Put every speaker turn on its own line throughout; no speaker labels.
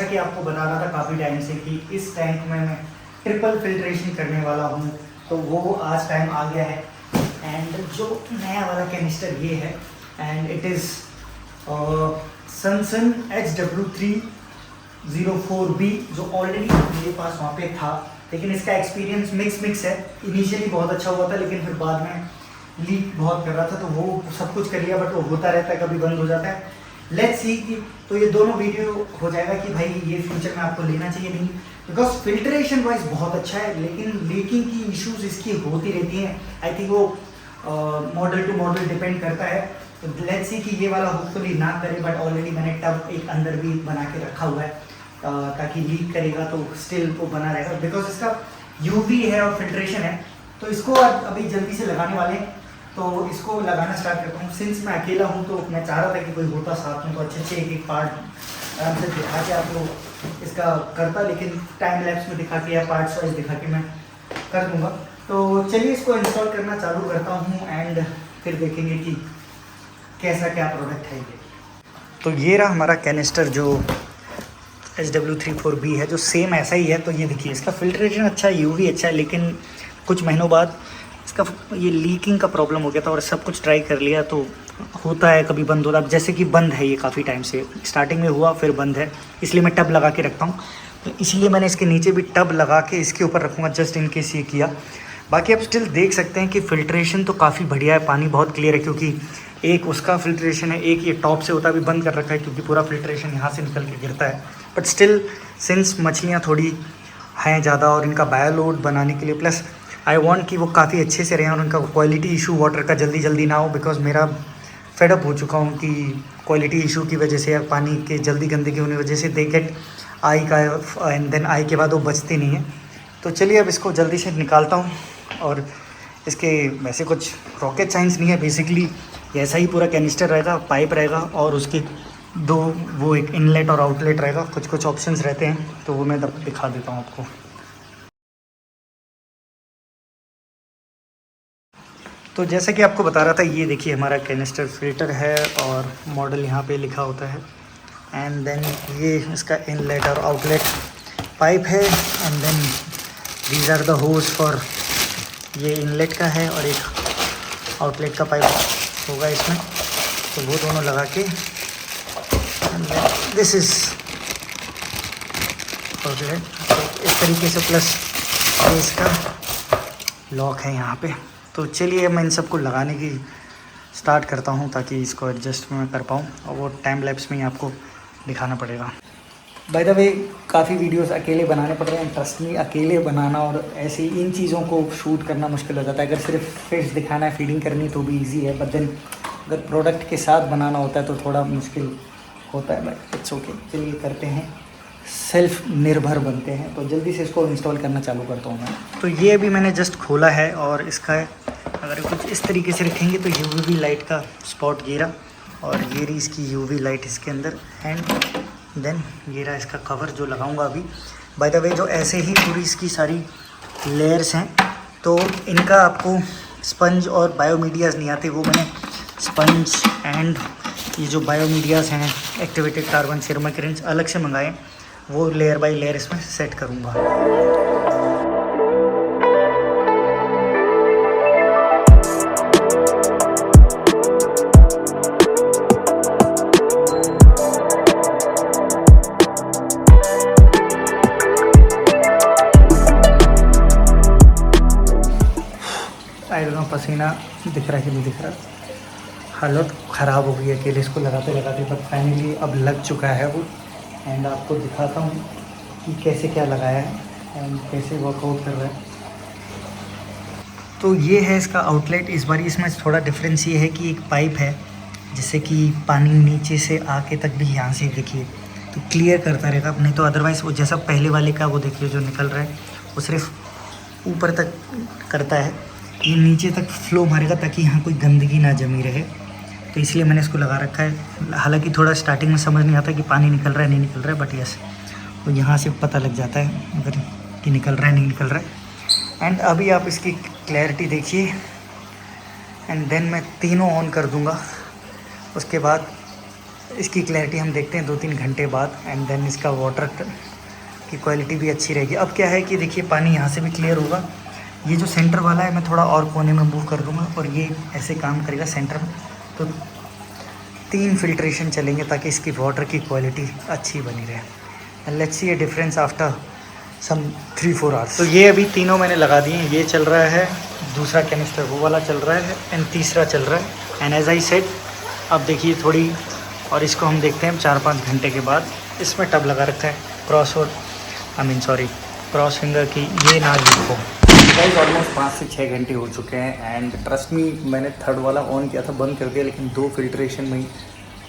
कि आपको बता रहा था काफ़ी टाइम से कि इस टैंक में मैं ट्रिपल फिल्ट्रेशन करने वाला हूँ, तो वो आज टाइम आ गया है। एंड जो नया वाला कैनिस्टर ये है, एंड इट इज़ सनसन HW304B, जो ऑलरेडी मेरे पास वहाँ पे था। लेकिन इसका एक्सपीरियंस मिक्स है। इनिशियली बहुत अच्छा हुआ था, लेकिन फिर बाद में लीक बहुत कर रहा था, तो वो सब कुछ कर लिया, बट वो होता रहता है, कभी बंद हो जाता है। लेट्स सी कि तो ये दोनों वीडियो हो जाएगा कि भाई ये फ्यूचर में आपको लेना चाहिए नहीं, बिकॉज फिल्ट्रेशन वाइज बहुत अच्छा है, लेकिन लीकिंग की इश्यूज इसकी होती रहती हैं। आई थिंक वो मॉडल टू मॉडल डिपेंड करता है। तो लेट्स सी कि ये वाला होपफुली ना करे, बट ऑलरेडी मैंने टब एक अंदर भी बना के रखा हुआ है, ताकि लीक करेगा तो स्टिल वो बना रहेगा, बिकॉज इसका यूवी है और फिल्ट्रेशन है। तो इसको अभी जल्दी से लगाने वाले हैं, तो इसको लगाना स्टार्ट करता हूँ। सिंस मैं अकेला हूँ तो मैं चाह रहा था कि कोई होता साथ में, तो अच्छे एक पार्ट आराम से दिखा के आप लोग इसका करता, लेकिन टाइम लैप्स में दिखा के या पार्ट्स वाइज दिखा के मैं कर दूँगा। तो चलिए इसको इंस्टॉल करना चालू करता हूँ, एंड फिर देखेंगे कि कैसा क्या प्रोडक्ट है ये। तो ये रहा हमारा कैनिस्टर जो HW304B है, जो सेम ऐसा ही है। तो ये देखिए, इसका फिल्ट्रेशन अच्छा है, यूवी अच्छा है, लेकिन कुछ महीनों बाद इसका ये लीकिंग का प्रॉब्लम हो गया था, और सब कुछ ट्राई कर लिया तो होता है, कभी बंद होता है। जैसे कि बंद है ये काफ़ी टाइम से, स्टार्टिंग में हुआ फिर बंद है, इसलिए मैं टब लगा के रखता हूँ। तो इसलिए मैंने इसके नीचे भी टब लगा के इसके ऊपर रखूँगा, जस्ट इन केस ये किया। बाकी आप स्टिल देख सकते हैं कि फ़िल्ट्रेशन तो काफ़ी बढ़िया है, पानी बहुत क्लियर है, क्योंकि एक उसका फ़िल्ट्रेशन है, एक ये टॉप से होता भी बंद कर रखा है, क्योंकि पूरा फ़िल्ट्रेशन यहाँ से निकल के गिरता है। बट स्टिल सिंस मछलियाँ थोड़ी हैं ज़्यादा, और इनका बायोलोड बनाने के लिए, प्लस आई वांट कि वो काफ़ी अच्छे से रहें और उनका क्वालिटी इशू वाटर का जल्दी ना हो, बिकॉज मेरा फेडअप हो चुका हूँ कि क्वालिटी इशू की वजह से या पानी के जल्दी गंदगी होने की वजह से दे गेट आई का, एंड देन आई के बाद वो बचते नहीं हैं। तो चलिए अब इसको जल्दी से निकालता हूँ। और इसके वैसे कुछ रॉकेट साइंस नहीं है, बेसिकली ऐसा ही पूरा कैनिस्टर रहेगा, पाइप रहेगा, और उसके दो वो एक इनलेट और आउटलेट रहेगा, कुछ ऑप्शंस रहते हैं, तो वो मैं दिखा देता हूँ आपको। तो जैसे कि आपको बता रहा था, ये देखिए हमारा कैनिस्टर फिल्टर है, और मॉडल यहाँ पे लिखा होता है। एंड देन ये इसका इनलेट और आउटलेट पाइप है, and then these are the hose for, ये इनलेट का है और एक आउटलेट का पाइप होगा इसमें, तो वो दोनों लगा के दिस इज़ आउटलेट, तो इस तरीके से, प्लस इसका लॉक है यहाँ पे। तो चलिए मैं इन सबको लगाने की स्टार्ट करता हूँ, ताकि इसको एडजस्ट मैं कर पाऊँ, और वो टाइम लैप्स में ही आपको दिखाना पड़ेगा। बाय द वे, काफ़ी वीडियोस अकेले बनाने पड़ रहे हैं, ट्रस्ट मी, अकेले बनाना और ऐसे इन चीज़ों को शूट करना मुश्किल हो जाता है। अगर सिर्फ फिश दिखाना है, फीडिंग करनी, तो भी इजी है, बट देन अगर प्रोडक्ट के साथ बनाना होता है तो थोड़ा मुश्किल होता है, बट इट्स ओके। चलिए करते हैं, सेल्फ निर्भर बनते हैं। तो जल्दी से इसको इंस्टॉल करना चालू करता हूँ मैं। तो ये अभी मैंने जस्ट खोला है, और इसका अगर कुछ इस तरीके से रखेंगे तो यूवी लाइट का स्पॉट गिरा, और ये रही इसकी यूवी लाइट इसके अंदर, एंड देन ये रहा इसका कवर जो लगाऊंगा अभी। बाय द वे, जो ऐसे ही पूरी इसकी सारी लेयर्स हैं, तो इनका आपको स्पंज और बायोमीडियाज़ नहीं आते, वो मैंने स्पंज एंड ये जो बायोमीडियाज़ हैं, एक्टिवेटेड कार्बन, सिरमाक्रिन्स अलग से मंगाए, वो लेयर बाय लेयर इसमें सेट करूँगा। आई डोंट नो पसीना दिख रहा है कि नहीं दिख रहा, हालत ख़राब हो गई है अकेले इसको लगाते लगाते, बट फाइनली अब लग चुका है वो। एंड आपको दिखाता हूँ कि कैसे क्या लगाया है एंड कैसे वर्कआउट कर रहा है। तो ये है इसका आउटलेट। इस बार इसमें थोड़ा डिफरेंस ये है कि एक पाइप है, जिससे कि पानी नीचे से आके तक भी यहाँ से देखिए तो क्लियर करता रहेगा, नहीं तो अदरवाइज़ वो जैसा पहले वाले का वो देखिए जो निकल रहा है वो सिर्फ ऊपर तक करता है, ये नीचे तक फ्लो मारेगा ताकि यहाँ कोई गंदगी ना जमी रहे। तो इसलिए मैंने इसको लगा रखा है। हालांकि थोड़ा स्टार्टिंग में समझ नहीं आता कि पानी निकल रहा है नहीं निकल रहा है, बट यस तो यहाँ से पता लग जाता है अगर कि निकल रहा है नहीं निकल रहा है। एंड अभी आप इसकी क्लैरिटी देखिए, एंड देन मैं तीनों ऑन कर दूँगा, उसके बाद इसकी क्लैरिटी हम देखते हैं 2-3 घंटे बाद, एंड देन इसका वाटर की क्वालिटी भी अच्छी रहेगी। अब क्या है कि देखिए पानी यहाँ से भी क्लियर होगा। ये जो सेंटर वाला है मैं थोड़ा और कोने में मूव कर दूँगा और ये ऐसे काम करेगा सेंटर में। तो 3 फिल्ट्रेशन चलेंगे ताकि इसकी वाटर की क्वालिटी अच्छी बनी रहे। And let's see a difference after some 3-4 hours. तो ये अभी तीनों मैंने लगा दिए हैं। ये चल रहा है, दूसरा कैनिस्टर वो वाला चल रहा है, एंड तीसरा चल रहा है। एंड एज आई सेड, अब देखिए थोड़ी और इसको हम देखते हैं 4-5 घंटे के बाद। इसमें टब लगा रखा है क्रॉस फिंगर की, ये ना लिखो गाइस। ऑलमोस्ट 5 से 6 घंटे हो चुके हैं एंड ट्रस्ट मी, मैंने थर्ड वाला ऑन किया था, बंद कर दिया, लेकिन 2 फिल्ट्रेशन में ही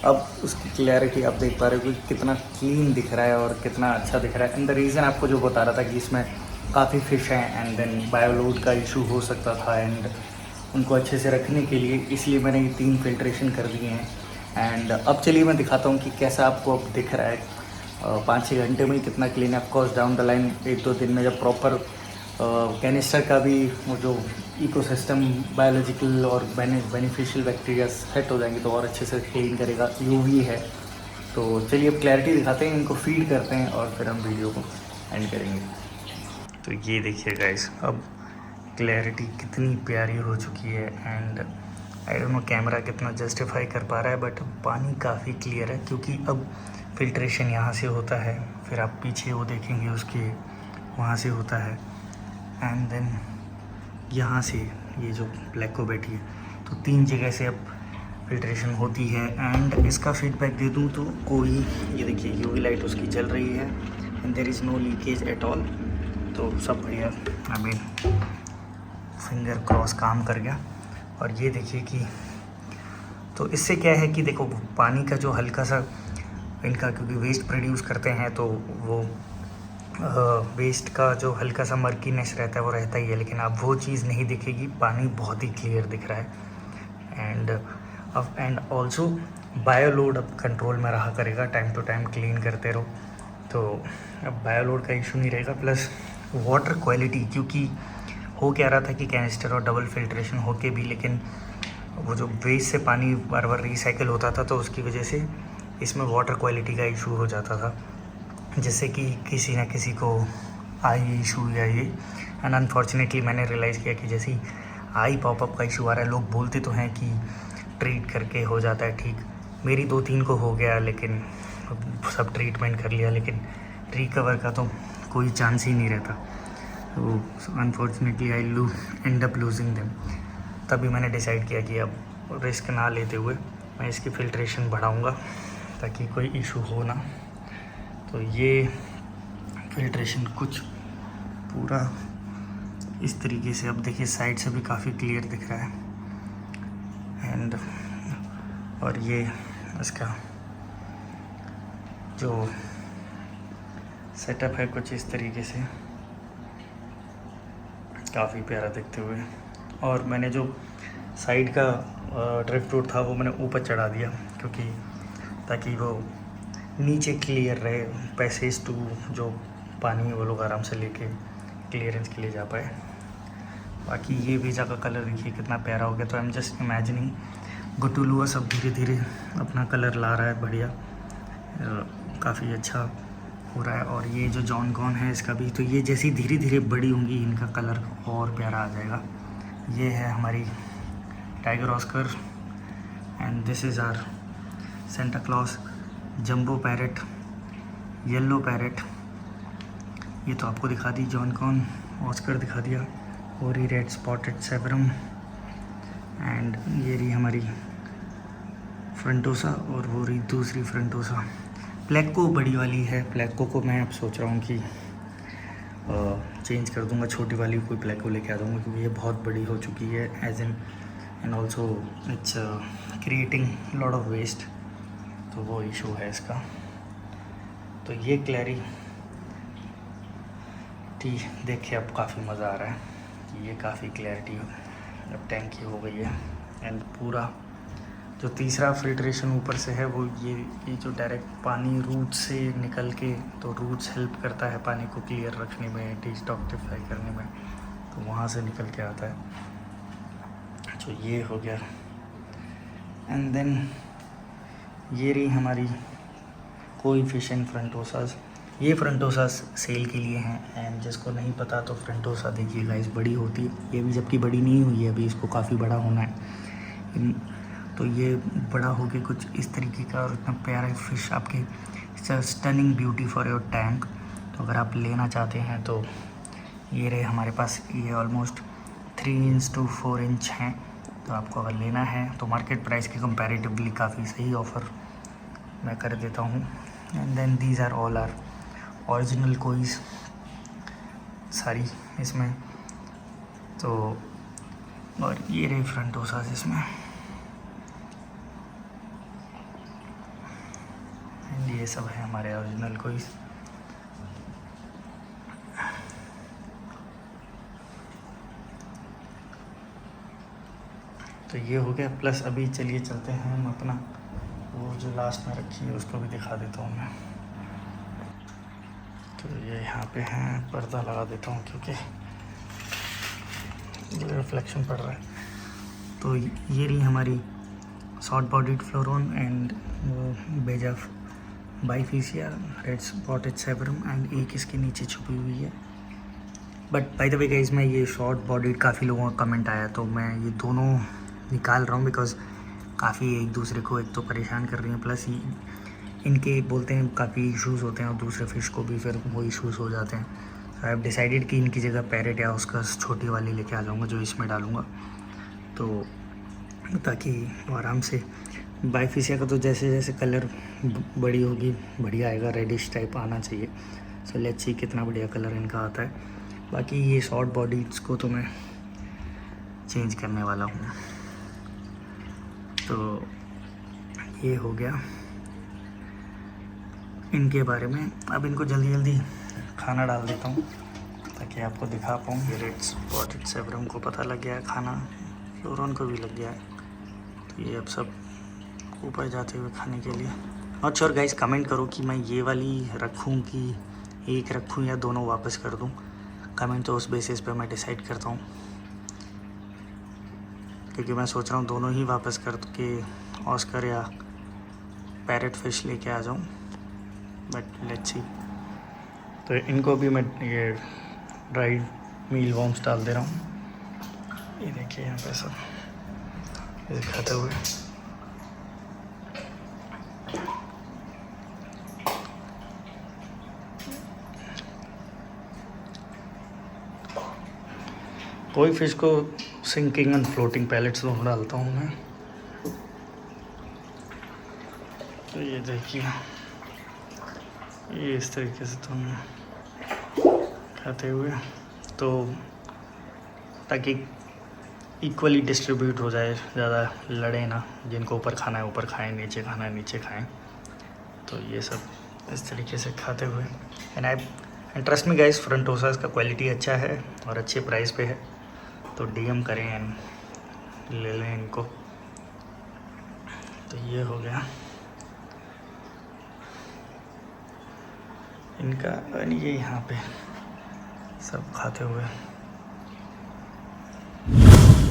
अब उसकी क्लैरिटी आप देख पा रहे हो कि कितना क्लीन दिख रहा है और कितना अच्छा दिख रहा है। एंड द रीज़न आपको जो बता रहा था कि इसमें काफ़ी फ़िश हैं एंड देन बायोलोड का इशू हो सकता था, एंड उनको अच्छे से रखने के लिए इसलिए मैंने ये 3 फिल्ट्रेशन कर दिए हैं। एंड अब चलिए मैं दिखाता हूँ कि कैसा आपको अब दिख रहा है 5-6 घंटे में ही कितना क्लीन है। ऑफकोर्स डाउन द लाइन 1-2 दिन में जब प्रॉपर कैनिस्टर का भी वो जो इकोसिस्टम बायोलॉजिकल और बेनिफिशियल बैक्टीरिया सेट हो जाएंगे तो और अच्छे से क्लीन करेगा। यूवी है। तो चलिए अब क्लैरिटी दिखाते हैं, इनको फीड करते हैं और फिर हम वीडियो को एंड करेंगे। तो ये देखिए गाइस, अब क्लैरिटी कितनी प्यारी हो चुकी है। And I don't know camera कितना जस्टिफाई कर पा रहा है, बट पानी काफ़ी क्लियर है क्योंकि अब फिल्ट्रेशन यहाँ से होता है, फिर आप पीछे वो देखेंगे उसके वहाँ से होता है, एंड देन यहाँ से ये जो ब्लैक को बैठी है, तो 3 जगह से अब फिल्ट्रेशन होती है। एंड इसका फीडबैक दे दूँ तो कोई, ये देखिए यूवी लाइट उसकी चल रही है and there is no leakage at all. तो सब बढ़िया, आई मीन फिंगर क्रॉस काम कर गया। और ये देखिए कि तो इससे क्या है कि देखो पानी का जो हल्का सा इनका, क्योंकि वेस्ट प्रोड्यूस करते हैं तो वो वेस्ट का जो हल्का सा मर्कीनेस रहता है वो रहता ही है, लेकिन अब वो चीज़ नहीं दिखेगी। पानी बहुत ही क्लियर दिख रहा है। एंड ऑल्सो बायोलोड अब कंट्रोल में रहा करेगा, टाइम टू टाइम क्लीन करते रहो तो अब बायोलोड का इशू नहीं रहेगा। प्लस वाटर क्वालिटी, क्योंकि हो क्या रहा था कि कैनिस्टर और डबल फिल्ट्रेशन होके भी, लेकिन वो जो वेस्ट से पानी बार बार रिसाइकिल होता था तो उसकी वजह से इसमें वाटर क्वालिटी का इशू हो जाता था, जैसे कि किसी ना किसी को आई इशू या ये। एंड अनफॉर्चुनेटली मैंने रियलाइज़ किया कि जैसे आई पॉपअप का इशू आ रहा है, लोग बोलते तो हैं कि ट्रीट करके हो जाता है ठीक। मेरी 2-3 को हो गया, लेकिन सब ट्रीटमेंट कर लिया, लेकिन रिकवर का तो कोई चांस ही नहीं रहता। तो unfortunately I and up losing them. तभी मैंने डिसाइड किया कि अब रिस्क ना लेते हुए मैं इसकी फ़िल्ट्रेशन बढ़ाऊँगा ताकि कोई इशू हो ना। तो ये फिल्ट्रेशन कुछ पूरा इस तरीके से, अब देखिए साइड से भी काफ़ी क्लियर दिख रहा है। एंड और ये इसका जो सेटअप है कुछ इस तरीके से, काफ़ी प्यारा दिखते हुए। और मैंने जो साइड का ड्रिफ्ट फ्रूट था वो मैंने ऊपर चढ़ा दिया, क्योंकि ताकि वो नीचे क्लियर रहे, पैसेज टू जो पानी है वो लोग आराम से लेके क्लियरेंस के लिए जा पाए। बाकी ये वीज़ा का कलर देखिए कितना प्यारा हो गया। तो आई एम जस्ट इमेजिनिंग गुटुलुआ सब धीरे धीरे अपना कलर ला रहा है, बढ़िया, काफ़ी अच्छा हो रहा है। और ये जो जॉन कॉन है इसका भी, तो ये जैसी धीरे धीरे बड़ी होंगी इनका कलर और प्यारा आ जाएगा। ये है हमारी tiger Oscar and this is our Santa Claus jumbo parrot, yellow parrot. ये तो आपको दिखा दी जॉन कॉन, ऑस्कर दिखा दिया, और ये रेड स्पॉटेड सेवरम, एंड ये रही हमारी फ्रंटोसा, और वो रही दूसरी फ्रंटोसा। प्लेको बड़ी वाली है, प्लेको को मैं अब सोच रहा हूँ कि चेंज कर दूंगा, छोटी वाली कोई प्लेको लेके आ दूँगा, क्योंकि ये बहुत बड़ी हो चुकी है age and also it's creating lot of waste, तो वो इशू है इसका। तो ये क्लैरिटी देख के अब काफ़ी मज़ा आ रहा है कि ये काफ़ी क्लैरिटी अब टैंक की हो गई है। एंड पूरा जो तीसरा फिल्ट्रेशन ऊपर से है वो ये जो डायरेक्ट पानी रूट से निकल के, तो रूट्स हेल्प करता है पानी को क्लियर रखने में, डिटॉक्सिफाई करने में, तो वहाँ से निकल के आता है। तो ये हो गया। एंड देन ये रही हमारी कोई फिश एंड फ्रंटोसास। ये फ्रंटोसास सेल के लिए हैं, एंड जिसको नहीं पता तो फ्रंटोसा देखिए गाइस बड़ी होती है। ये भी जबकि बड़ी नहीं हुई है अभी, इसको काफ़ी बड़ा होना है। तो ये बड़ा होके कुछ इस तरीके का, और इतना प्यारा फिश आपके stunning beauty for your tank. तो अगर आप लेना चाहते हैं तो ये रहे हमारे पास। ये ऑलमोस्ट 3 इंच to 4 इंच हैं। तो आपको अगर लेना है तो मार्केट प्राइस के कंपैरेटिवली काफ़ी सही ऑफ़र मैं कर देता हूँ। And then these are all are original कोईज सारी इसमें। तो और ये रहे फ्रंटोसास इसमें, एंड ये सब है हमारे ओरिजिनल कोईज। तो ये हो गया। प्लस अभी चलिए चलते हैं हम अपना वो जो लास्ट में रखी है उसको भी दिखा देता हूँ मैं। तो ये यहाँ पे हैं, पर्दा लगा देता हूँ क्योंकि रिफ्लेक्शन पड़ रहा है। तो ये रही हमारी शॉर्ट बॉडीड फ्लोरोन एंड बेजा बाइफिशिया रेड स्पॉटेड सेबरम, एंड एक इसके नीचे छुपी हुई है। But by the way guys, मैं ये शॉर्ट बॉडीड काफ़ी लोगों का कमेंट आया तो मैं ये दोनों निकाल रहा हूँ बिकॉज़ काफ़ी एक दूसरे को एक तो परेशान कर रही हैं, प्लस इनके बोलते हैं काफ़ी इश्यूज़ होते हैं और दूसरे फ़िश को भी फिर वो इश्यूज़ हो जाते हैं। तो आई हैव डिसाइडेड कि इनकी जगह पैरेट या उसका छोटी वाली लेके आ जाऊँगा जो इसमें डालूँगा, तो ताकि आराम से। बाइफिशिया का तो जैसे जैसे कलर बड़ी होगी बढ़िया आएगा, रेडिश टाइप आना चाहिए। सो लेट्स सी कितना बढ़िया कलर इनका आता है। बाकी ये शॉर्ट बॉडीज़ को तो मैं चेंज करने वाला हूँ। तो ये हो गया इनके बारे में। अब इनको जल्दी जल्दी खाना डाल देता हूँ ताकि आपको दिखा पाऊँ। ये रेड स्पॉटेड सेबरम को पता लग गया है खाना, फ्लोरोन को भी लग गया है। तो ये अब सब ऊपर जाते हुए खाने के लिए। नॉट श्योर गाइस, कमेंट करो कि मैं ये वाली रखूँ कि एक रखूँ या दोनों वापस कर दूँ। कमेंट तो उस बेसिस पे मैं डिसाइड करता हूँ, क्योंकि मैं सोच रहा हूँ दोनों ही वापस कर के ऑस्कर या पैरेट फिश लेके आ जाऊँ, बट लेट्स सी। तो इनको भी मैं ये ड्राइड मील वॉर्म्स डाल दे रहा हूँ। ये देखिए यहाँ पे सब इसे खाते हुए। कोई फिश को सिंकिंग एंड फ्लोटिंग पैलेट्स दोनों डालता हूँ मैं। तो ये देखिए ये इस तरीके से दोनों खाते हुए, तो ताकि इक्वली डिस्ट्रीब्यूट हो जाए, ज़्यादा लड़े ना। जिनको ऊपर खाना है ऊपर खाएं, नीचे खाना है नीचे खाएं। तो ये सब इस तरीके से खाते हुए। एंड ट्रस्ट मी गाइस, फ्रंटोसास का क्वालिटी अच्छा है और अच्छे प्राइस पे है, तो डीएम करें एंड ले लें इनको। तो ये हो गया इनका, और ये यहाँ पे सब खाते हुए।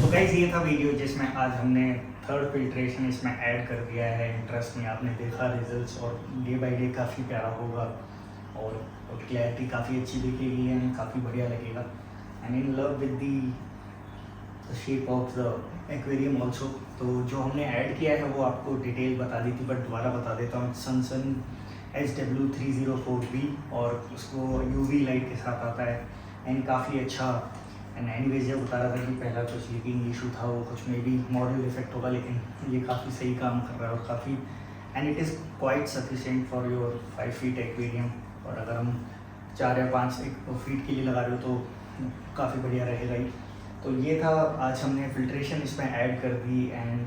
तो गाइस ये था वीडियो जिसमें आज हमने थर्ड फिल्ट्रेशन इसमें ऐड कर दिया है। इंटरेस्ट में आपने देखा रिजल्ट्स, और डे बाय डे काफ़ी प्यारा होगा और क्लैरिटी काफ़ी अच्छी दिखेगी एंड काफ़ी बढ़िया लगेगा। And in love with the shape of the aquarium also. तो जो हमने ऐड किया है वो आपको डिटेल बता दी थी, बट दोबारा बता देता हूँ। सनसन SW304B, और उसको UV लाइट के साथ आता है एंड काफ़ी अच्छा। एंड एनीवेज जब बता रहा था कि पहला कुछ लीकिंग इशू था, वो कुछ मे बी मॉडल इफेक्ट होगा, लेकिन ये काफ़ी सही काम कर रहा है और काफ़ी, and it is quite sufficient for your 5 feet aquarium. और अगर हम 4 या 5 फीट के लिए लगा रहे हो तो काफ़ी बढ़िया रहेगा ही। तो ये था, आज हमने फिल्ट्रेशन इसमें ऐड कर दी एंड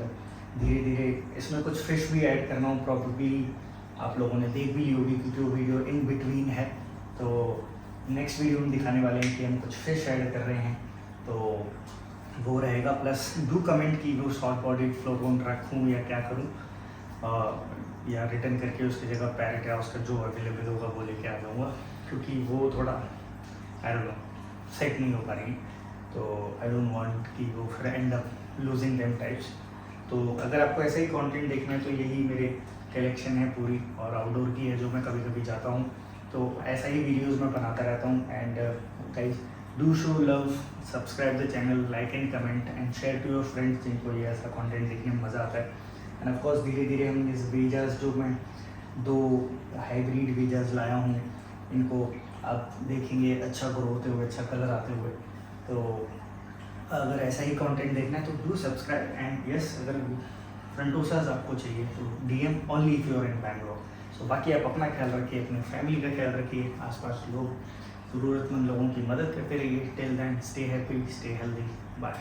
धीरे धीरे इसमें कुछ फिश भी ऐड करना हो। प्रॉब्ली आप लोगों ने देख भी ली होगी क्योंकि वो वीडियो इन बिटवीन है। तो नेक्स्ट वीडियो में दिखाने वाले हैं कि हम कुछ फिश ऐड कर रहे हैं, तो वो रहेगा। प्लस डू कमेंट कि वो शॉर्ट बॉडीड फ्लोरोन रखूँ या क्या करूँ, या रिटर्न करके उसकी जगह पैरेट या उसका जो अवेलेबल होगा वो लेके आ जाऊँगा, क्योंकि वो थोड़ा आई डोंट नो सेट नहीं हो पा रही। तो आई डोंट वांट कि वो फिर and up losing them types. तो अगर आपको ऐसा ही कंटेंट देखना है तो यही मेरे कलेक्शन है पूरी, और आउटडोर की है जो मैं कभी कभी जाता हूँ, तो ऐसा ही वीडियोस मैं बनाता रहता हूँ। And guys do show love, subscribe the channel, like and comment and share to your friends जिनको ये ऐसा कंटेंट देखने में मज़ा आता है। एंड ऑफ कोर्स धीरे धीरे हम इस वीजास, जो मैं 2 हाइब्रिड वीजास लाया हूँ, इनको आप देखेंगे अच्छा ग्रो होते हुए, अच्छा कलर आते हुए। तो अगर ऐसा ही कंटेंट देखना है तो डू सब्सक्राइब। एंड यस, अगर फ्रंटोसाज आपको चाहिए तो DM only if you are in Bangalore. So बाकी आप अपना ख्याल रखिए, अपनी फैमिली का ख्याल रखिए, आसपास लोग ज़रूरतमंद लोगों की मदद करते रहिए। Till then stay happy, stay healthy, bye.